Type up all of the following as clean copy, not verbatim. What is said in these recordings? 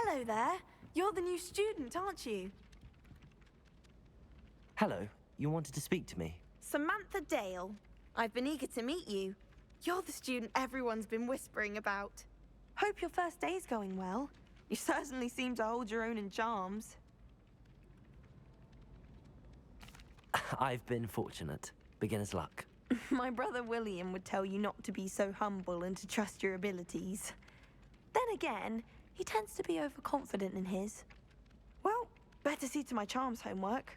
Hello there. You're the new student, aren't you? Hello. You wanted to speak to me? Samantha Dale. I've been eager to meet you. You're the student everyone's been whispering about. Hope your first day's going well. You certainly seem to hold your own in charms. I've been fortunate. Beginner's luck. My brother William would tell you not to be so humble and to trust your abilities. Then again, he tends to be overconfident in his. Well, better see to my charms homework.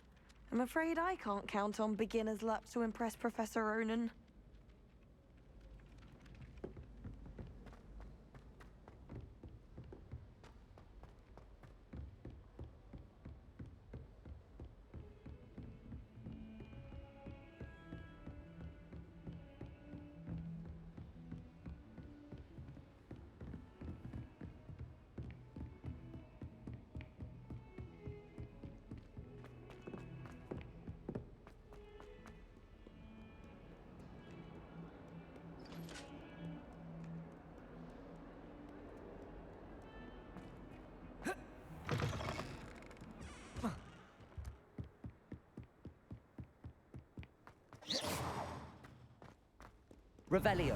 I'm afraid I can't count on beginner's luck to impress Professor Ronan. Revelio.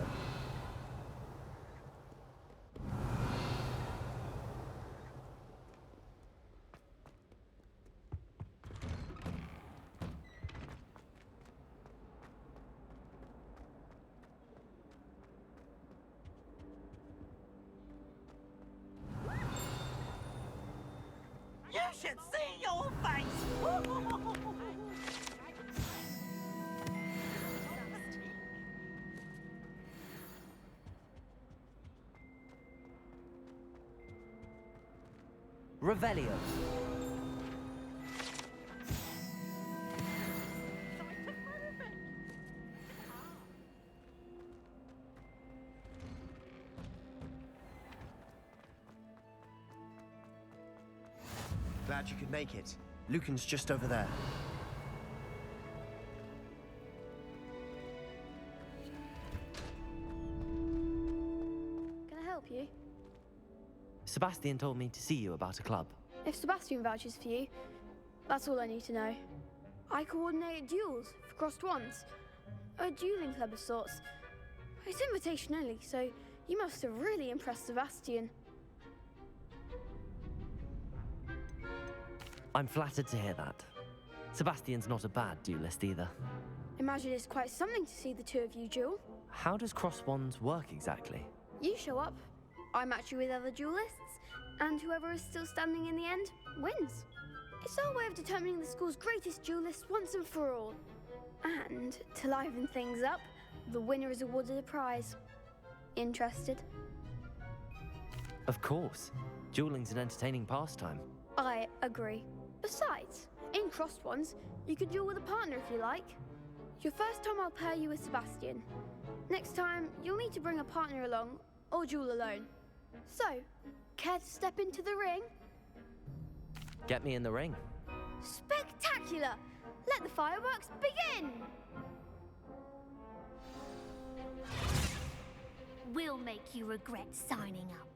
You should see your face! Revelio. Glad you could make it. Lucan's just over there. Can I help you? Sebastian told me to see you about a club. If Sebastian vouches for you, that's all I need to know. I coordinate duels for crossed wands. A dueling club of sorts. It's invitation only, so you must have really impressed Sebastian. I'm flattered to hear that. Sebastian's not a bad duelist either. Imagine it's quite something to see the two of you duel. How does cross wands work exactly? You show up, I match you with other duelists, and whoever is still standing in the end wins. It's our way of determining the school's greatest duelist once and for all. And to liven things up, the winner is awarded a prize. Interested? Of course. Dueling's an entertaining pastime. I agree. Besides, in crossed ones, you could duel with a partner if you like. Your first time I'll pair you with Sebastian. Next time, you'll need to bring a partner along, or duel alone. So, care to step into the ring? Get me in the ring. Spectacular! Let the fireworks begin! We'll make you regret signing up.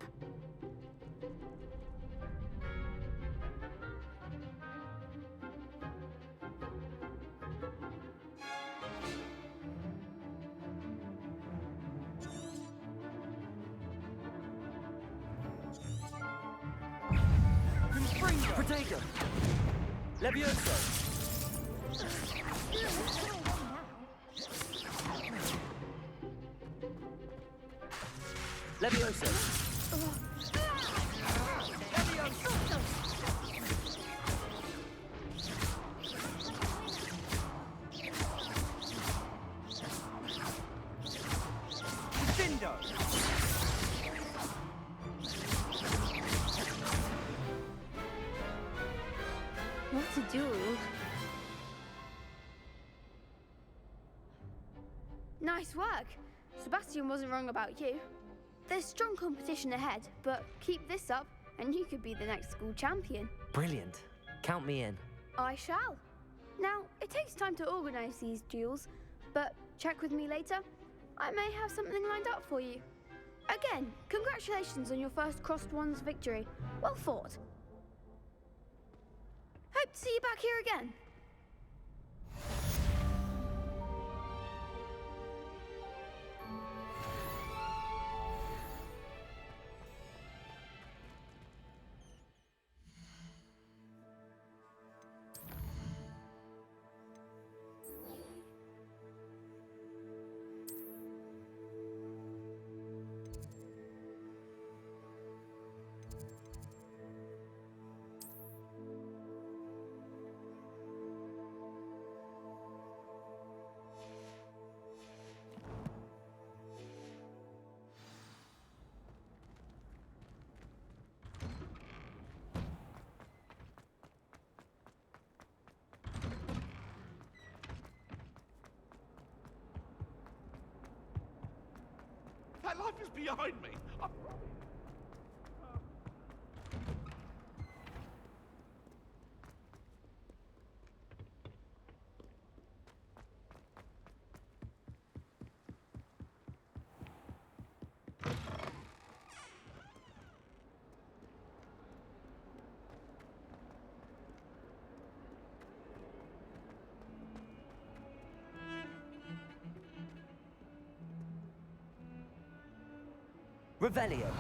Protego! Levioso! Levioso! Dindo! What a duel. Nice work. Sebastian wasn't wrong about you. There's strong competition ahead, but keep this up and you could be the next school champion. Brilliant. Count me in. I shall. Now, it takes time to organise these duels, but check with me later. I may have something lined up for you. Again, congratulations on your first Crossed Wands victory. Well fought. Hope to see you back here again. That life is behind me. Revelio.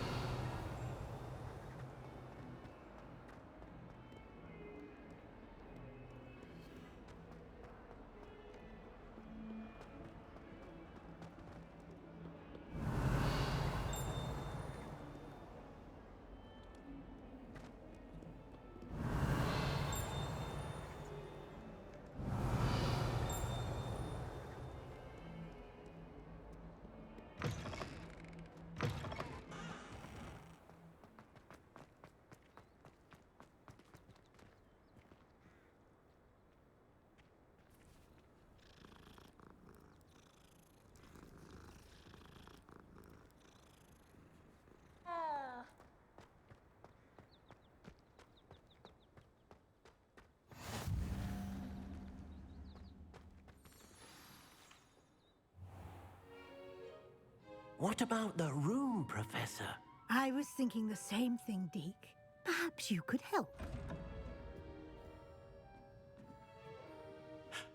What about the room, Professor? I was thinking the same thing, Deke. Perhaps you could help.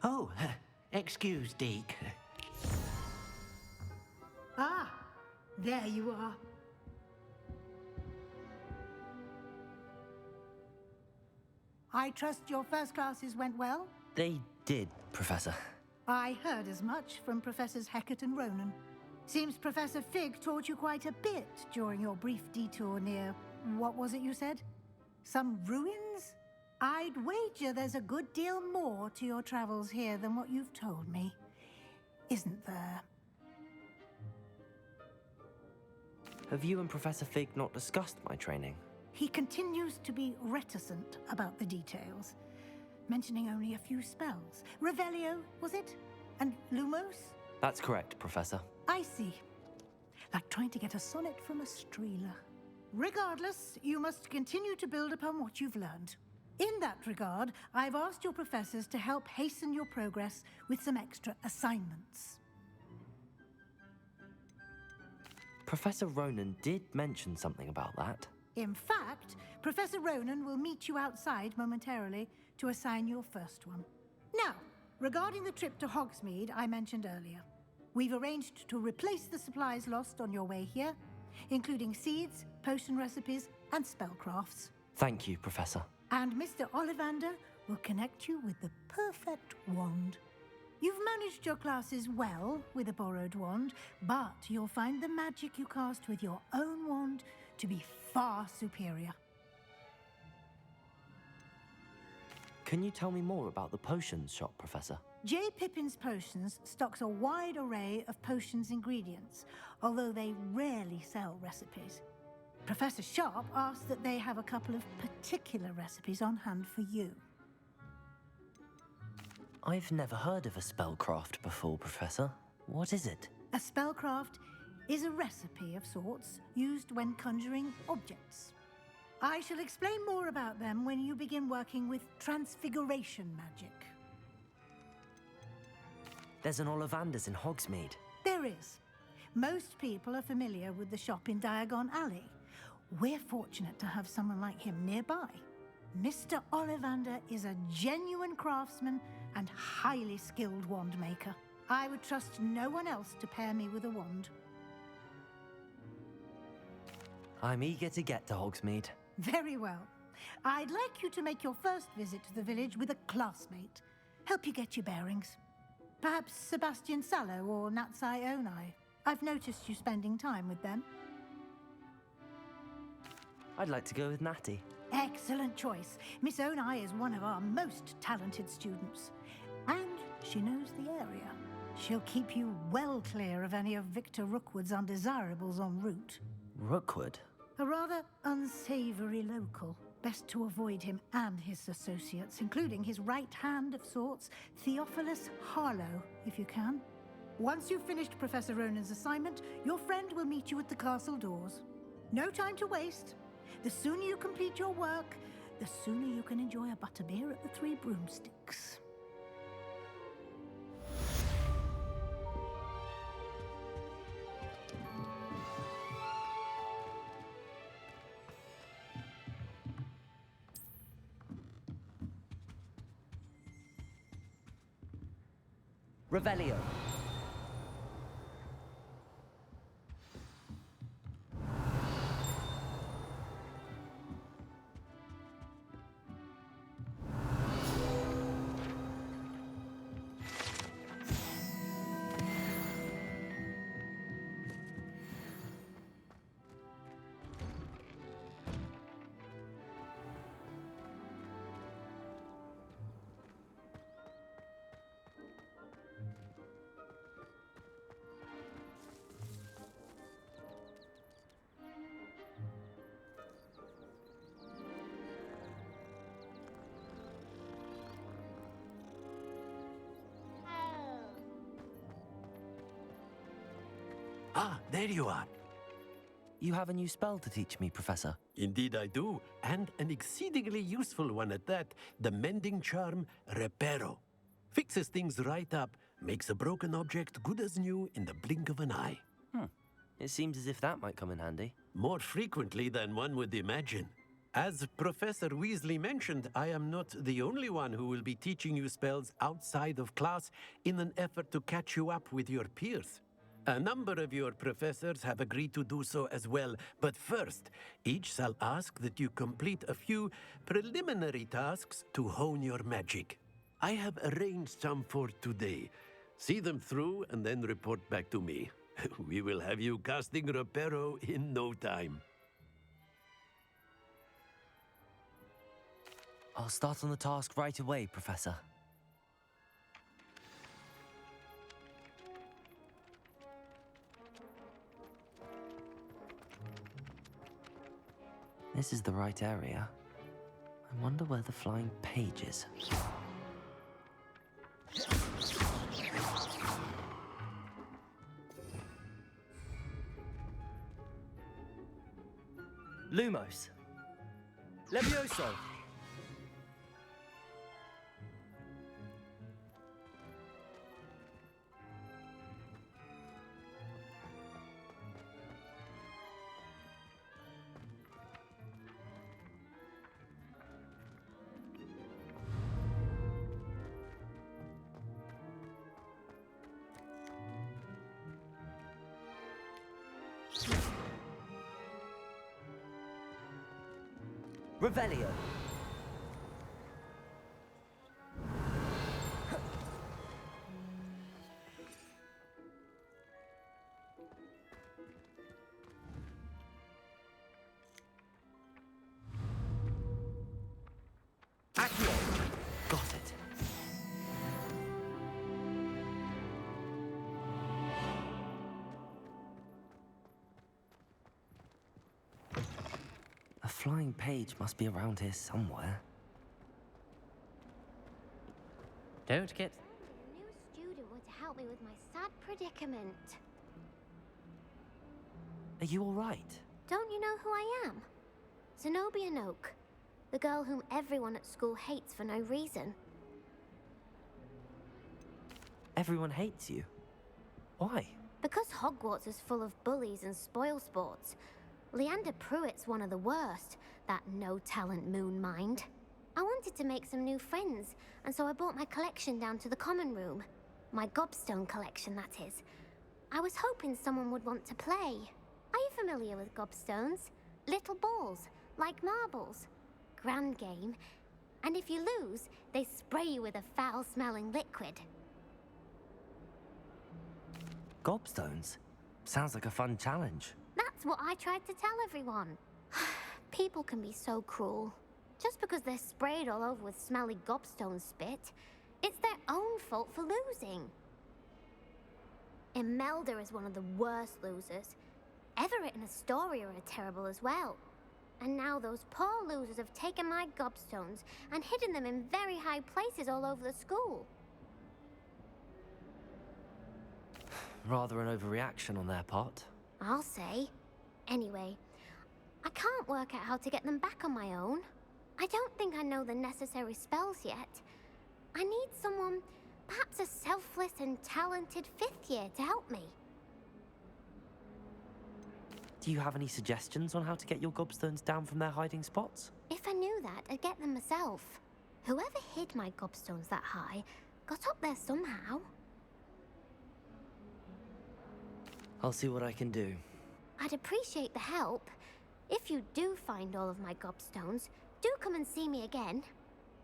Oh, excuse, Deke. Ah, there you are. I trust your first classes went well? They did, Professor. I heard as much from Professors Hecat and Ronan. Seems Professor Fig taught you quite a bit during your brief detour near... what was it you said? Some ruins? I'd wager there's a good deal more to your travels here than what you've told me. Isn't there? Have you and Professor Fig not discussed my training? He continues to be reticent about the details, mentioning only a few spells. Revelio, was it? And Lumos? That's correct, Professor. I see. Like trying to get a sonnet from a streeler. Regardless, you must continue to build upon what you've learned. In that regard, I've asked your professors to help hasten your progress with some extra assignments. Professor Ronan did mention something about that. In fact, Professor Ronan will meet you outside momentarily to assign your first one. Now, regarding the trip to Hogsmeade I mentioned earlier, we've arranged to replace the supplies lost on your way here, including seeds, potion recipes, and spellcrafts. Thank you, Professor. And Mr. Ollivander will connect you with the perfect wand. You've managed your classes well with a borrowed wand, but you'll find the magic you cast with your own wand to be far superior. Can you tell me more about the potions shop, Professor? J. Pippin's Potions stocks a wide array of potions ingredients, although they rarely sell recipes. Professor Sharp asked that they have a couple of particular recipes on hand for you. I've never heard of a spellcraft before, Professor. What is it? A spellcraft is a recipe of sorts used when conjuring objects. I shall explain more about them when you begin working with transfiguration magic. There's an Ollivander's in Hogsmeade. There is. Most people are familiar with the shop in Diagon Alley. We're fortunate to have someone like him nearby. Mr. Ollivander is a genuine craftsman and highly skilled wand maker. I would trust no one else to pair me with a wand. I'm eager to get to Hogsmeade. Very well. I'd like you to make your first visit to the village with a classmate. Help you get your bearings. Perhaps Sebastian Sallow or Natsai Onai. I've noticed you spending time with them. I'd like to go with Natty. Excellent choice. Miss Onai is one of our most talented students. And she knows the area. She'll keep you well clear of any of Victor Rookwood's undesirables en route. Rookwood? A rather unsavory local. Best to avoid him and his associates, including his right hand of sorts, Theophilus Harlow, if you can. Once you've finished Professor Ronan's assignment, your friend will meet you at the castle doors. No time to waste. The sooner you complete your work, the sooner you can enjoy a butterbeer at the Three Broomsticks. Revelio. Ah, there you are. You have a new spell to teach me, Professor. Indeed I do, and an exceedingly useful one at that. The mending charm, Reparo. Fixes things right up, makes a broken object good as new in the blink of an eye. It seems as if that might come in handy. More frequently than one would imagine. As Professor Weasley mentioned, I am not the only one who will be teaching you spells outside of class in an effort to catch you up with your peers. A number of your professors have agreed to do so as well, but first, each shall ask that you complete a few preliminary tasks to hone your magic. I have arranged some for today. See them through and then report back to me. We will have you casting Reparo in no time. I'll start on the task right away, Professor. This is the right area. I wonder where the flying page is. Lumos. Levioso. Revelio. Accio. Got it. A flying page must be around here somewhere. Don't get... A new student would help me with my sad predicament. Are you all right? Don't you know who I am? Zenobia Noak, the girl whom everyone at school hates for no reason. Everyone hates you. Why? Because Hogwarts is full of bullies and spoilsports, Leander Pruitt's one of the worst, that no-talent moon mind. I wanted to make some new friends, and so I brought my collection down to the common room. My gobstone collection, that is. I was hoping someone would want to play. Are you familiar with gobstones? Little balls, like marbles. Grand game. And if you lose, they spray you with a foul-smelling liquid. Gobstones? Sounds like a fun challenge. That's what I tried to tell everyone. People can be so cruel. Just because they're sprayed all over with smelly gobstone spit, it's their own fault for losing. Imelda is one of the worst losers. Everett and Astoria are terrible as well. And now those poor losers have taken my gobstones and hidden them in very high places all over the school. Rather an overreaction on their part. I'll say. Anyway, I can't work out how to get them back on my own. I don't think I know the necessary spells yet. I need someone, perhaps a selfless and talented 5th year to help me. Do you have any suggestions on how to get your gobstones down from their hiding spots? If I knew that, I'd get them myself. Whoever hid my gobstones that high got up there somehow. I'll see what I can do. I'd appreciate the help. If you do find all of my gobstones, do come and see me again.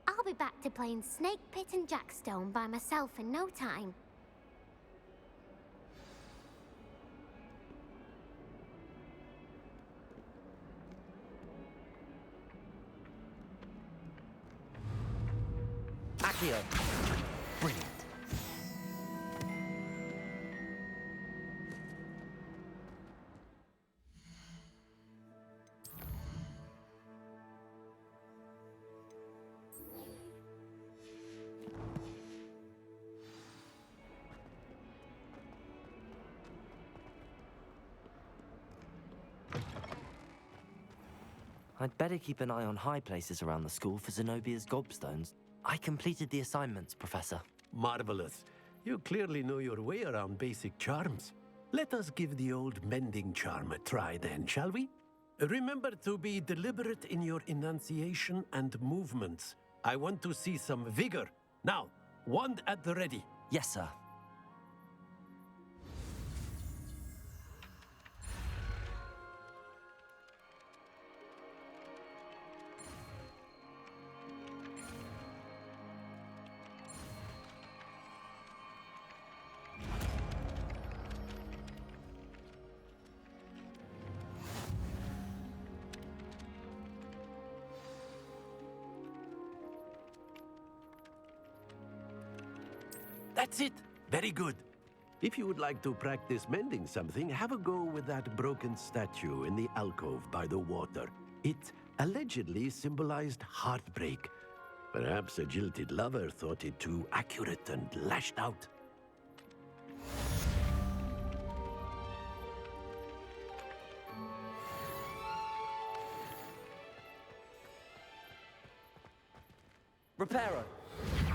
I'll be back to playing Snake Pit and Jackstone by myself in no time. Accio! Brilliant. I'd better keep an eye on high places around the school for Zenobia's gobstones. I completed the assignments, Professor. Marvelous. You clearly know your way around basic charms. Let us give the old mending charm a try then, shall we? Remember to be deliberate in your enunciation and movements. I want to see some vigor. Now, wand at the ready. Yes, sir. That's it. Very good. If you would like to practice mending something, have a go with that broken statue in the alcove by the water. It allegedly symbolized heartbreak. Perhaps a jilted lover thought it too accurate and lashed out. Reparo!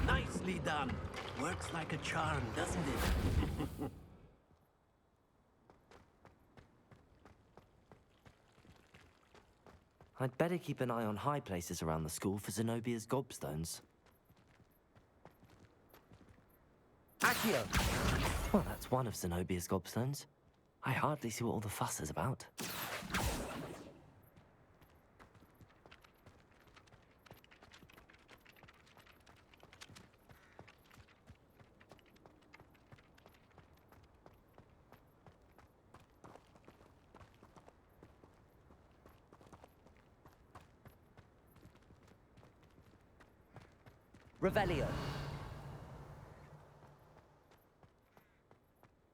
Nicely done. Works like a charm, doesn't it? I'd better keep an eye on high places around the school for Zenobia's gobstones. Accio! Well, that's one of Zenobia's gobstones. I hardly see what all the fuss is about. Revelio.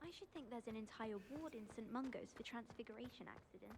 I should think there's an entire ward in St. Mungo's for transfiguration accidents.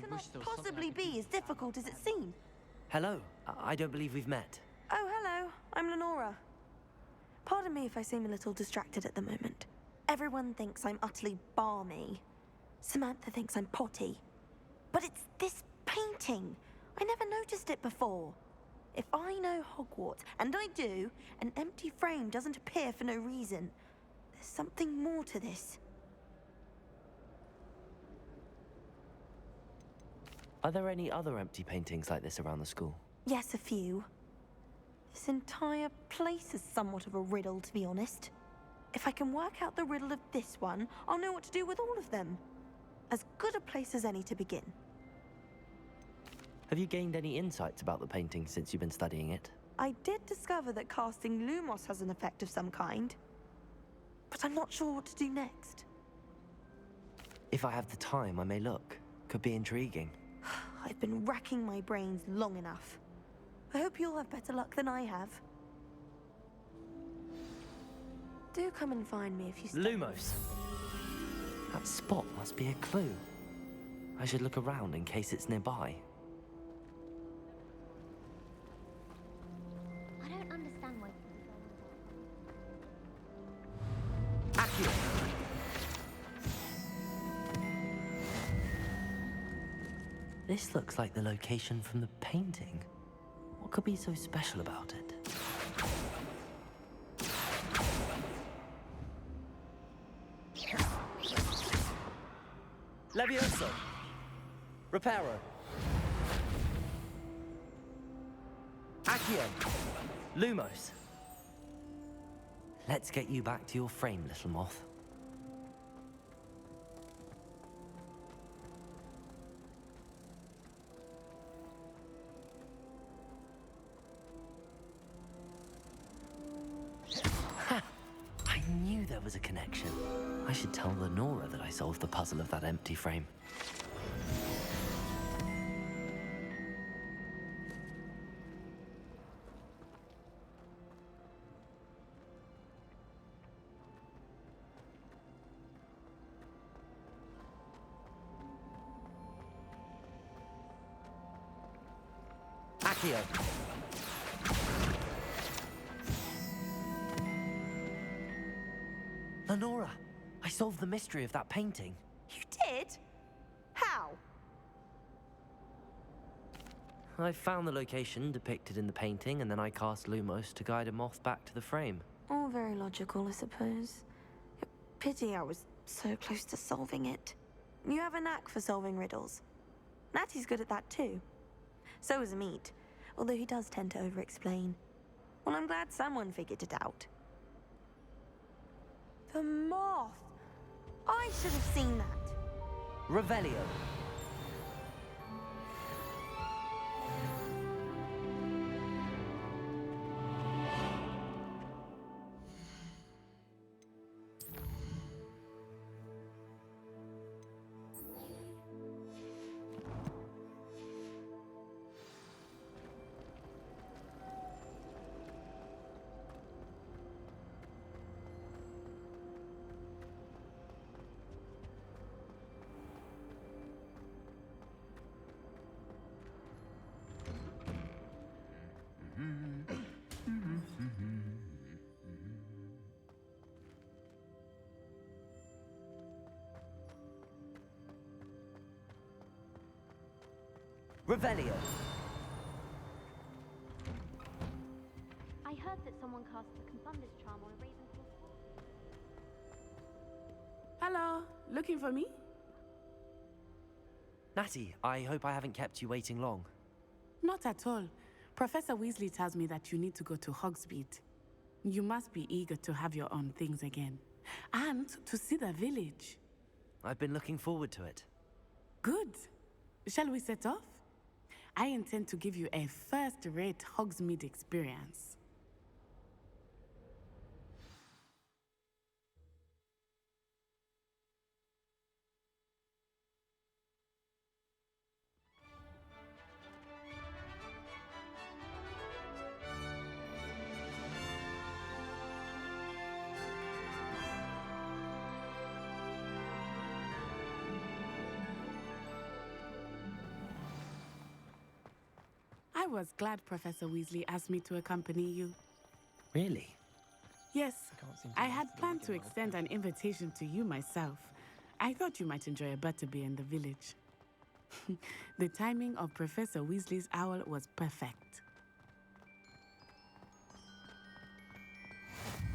cannot possibly be as difficult as it seems. Hello. I don't believe we've met. Oh, hello. I'm Lenora. Pardon me if I seem a little distracted at the moment. Everyone thinks I'm utterly balmy. Samantha thinks I'm potty. But it's this painting. I never noticed it before. If I know Hogwarts, and I do, an empty frame doesn't appear for no reason. There's something more to this. Are there any other empty paintings like this around the school? Yes, a few. This entire place is somewhat of a riddle, to be honest. If I can work out the riddle of this one, I'll know what to do with all of them. As good a place as any to begin. Have you gained any insights about the painting since you've been studying it? I did discover that casting Lumos has an effect of some kind. But I'm not sure what to do next. If I have the time, I may look. Could be intriguing. I've been racking my brains long enough. I hope you'll have better luck than I have. Do come and find me if you study. Lumos! That spot must be a clue. I should look around in case it's nearby. I don't understand why. Accio! This looks like the location from the painting. What could be so special about it? Levioso! Reparo! Accio! Lumos! Let's get you back to your frame, little moth. Ha! I knew there was a connection. I should tell Lenora that I solved the puzzle of that empty frame. Accio! Lenora, I solved the mystery of that painting. You did? How? I found the location depicted in the painting, and then I cast Lumos to guide a moth back to the frame. All very logical, I suppose. Pity I was so close to solving it. You have a knack for solving riddles. Natty's good at that too. So is Meat, although he does tend to over-explain. Well, I'm glad someone figured it out. The moth! I should have seen that. Revelio. Revelio. I heard that someone cast the Confunders charm on a Ravenclaw. Hello, looking for me? Natty, I hope I haven't kept you waiting long. Not at all. Professor Weasley tells me that you need to go to Hogsmeade. You must be eager to have your own things again. And to see the village. I've been looking forward to it. Good. Shall we set off? I intend to give you a first-rate Hogsmeade experience. I was glad Professor Weasley asked me to accompany you. Really? Yes, can't seem to I had answer the planned to original extend an invitation to you myself. I thought you might enjoy a butterbeer in the village. The timing of Professor Weasley's owl was perfect.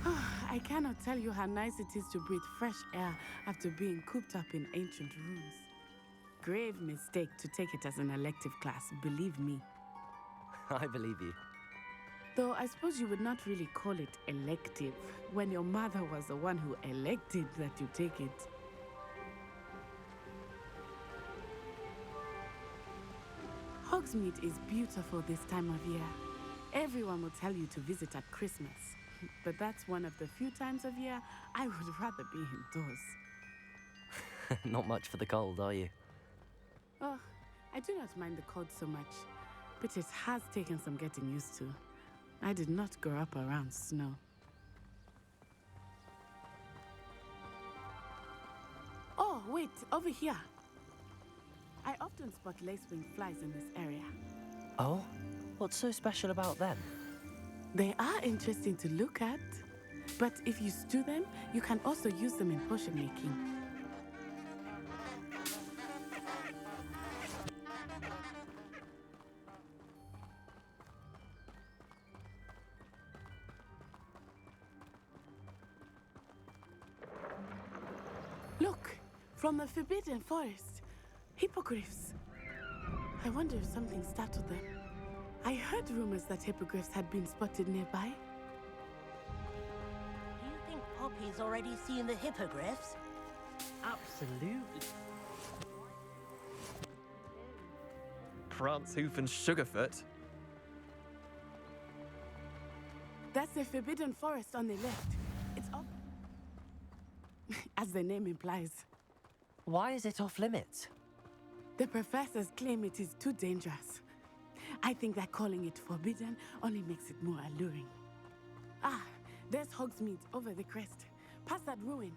I cannot tell you how nice it is to breathe fresh air after being cooped up in ancient rooms. Grave mistake to take it as an elective class, believe me. I believe you. Though I suppose you would not really call it elective when your mother was the one who elected that you take it. Hogsmeade is beautiful this time of year. Everyone will tell you to visit at Christmas. But that's one of the few times of year I would rather be indoors. Not much for the cold, are you? Oh, I do not mind the cold so much, but it has taken some getting used to. I did not grow up around snow. Oh, wait, over here. I often spot lacewing flies in this area. Oh? What's so special about them? They are interesting to look at, but if you stew them, you can also use them in potion making. Look, from the Forbidden Forest, hippogriffs. I wonder if something startled them. I heard rumors that hippogriffs had been spotted nearby. Do you think Poppy's already seen the hippogriffs? Absolutely. Prance, Hoof, and Sugarfoot. That's the Forbidden Forest on the left. It's off... as the name implies. Why is it off limits? The professors claim it is too dangerous. I think that calling it forbidden only makes it more alluring. Ah, there's Hogsmeade over the crest. Past that ruin.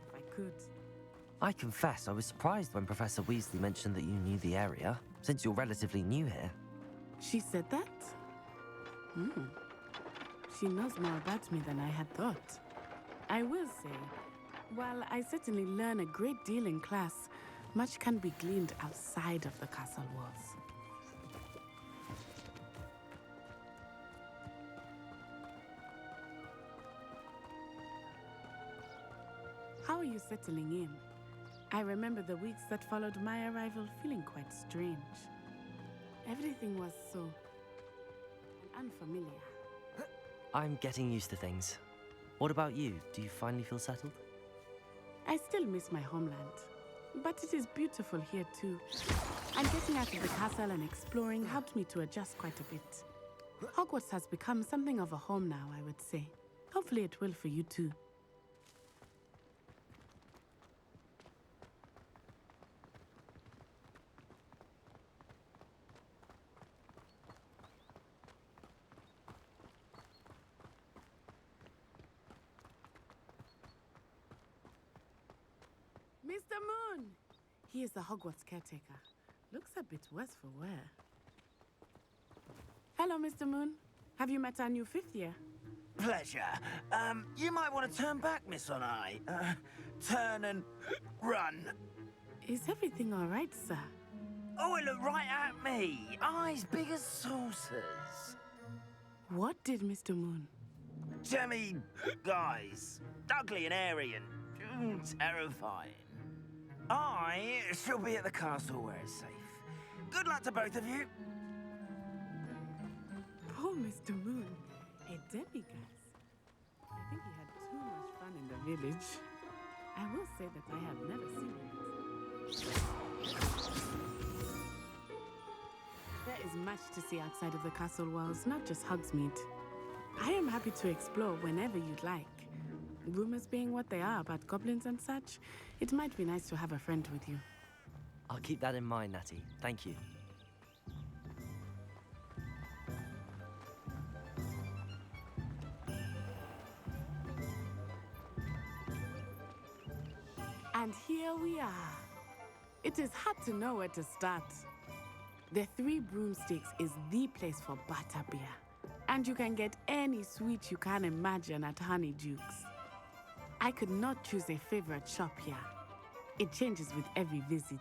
If I could. I confess I was surprised when Professor Weasley mentioned that you knew the area, since you're relatively new here. She said that? She knows more about me than I had thought. I will say, while I certainly learn a great deal in class, much can be gleaned outside of the castle walls. How are you settling in? I remember the weeks that followed my arrival feeling quite strange. Everything was so unfamiliar. I'm getting used to things. What about you? Do you finally feel settled? I still miss my homeland, but it is beautiful here too. And getting out of the castle and exploring helped me to adjust quite a bit. Hogwarts has become something of a home now, I would say. Hopefully it will for you too. Mr. Moon! He is the Hogwarts caretaker. Looks a bit worse for wear. Hello, Mr. Moon. Have you met our new fifth year? Pleasure. You might want to turn back, Miss On-Eye. Turn and run. Is everything all right, sir? Oh, it looked right at me. Eyes big as saucers. What did Mr. Moon? Jemmy guys. Ugly and airy and terrifying. I shall be at the castle where it's safe. Good luck to both of you. Poor Mr. Moon. A demiguise. I think he had too much fun in the village. I will say that I have never seen it. There is much to see outside of the castle walls, not just Hogsmeade. I am happy to explore whenever you'd like. Rumors being what they are about goblins and such, it might be nice to have a friend with you. I'll keep that in mind, Natty. Thank you. I And here we are. It is hard to know where to start. The Three Broomsticks is the place for butterbeer. And you can get any sweet you can imagine at Honeydukes. I could not choose a favorite shop here. It changes with every visit.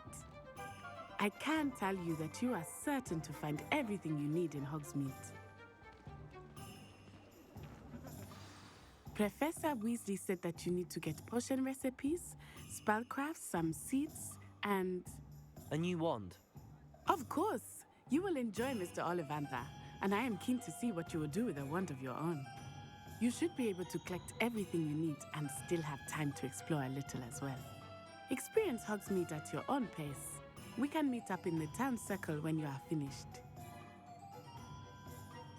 I can tell you that you are certain to find everything you need in Hogsmeade. Professor Weasley said that you need to get potion recipes, spellcrafts, some seeds, and... A new wand? Of course! You will enjoy Mr. Ollivander, and I am keen to see what you will do with a wand of your own. You should be able to collect everything you need and still have time to explore a little as well. Experience Hogsmeade at your own pace. We can meet up in the town circle when you are finished.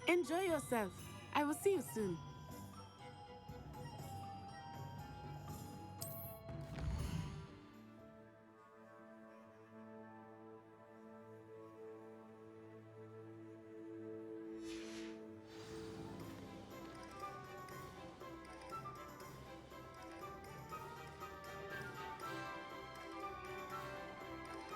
Enjoy yourself. I will see you soon.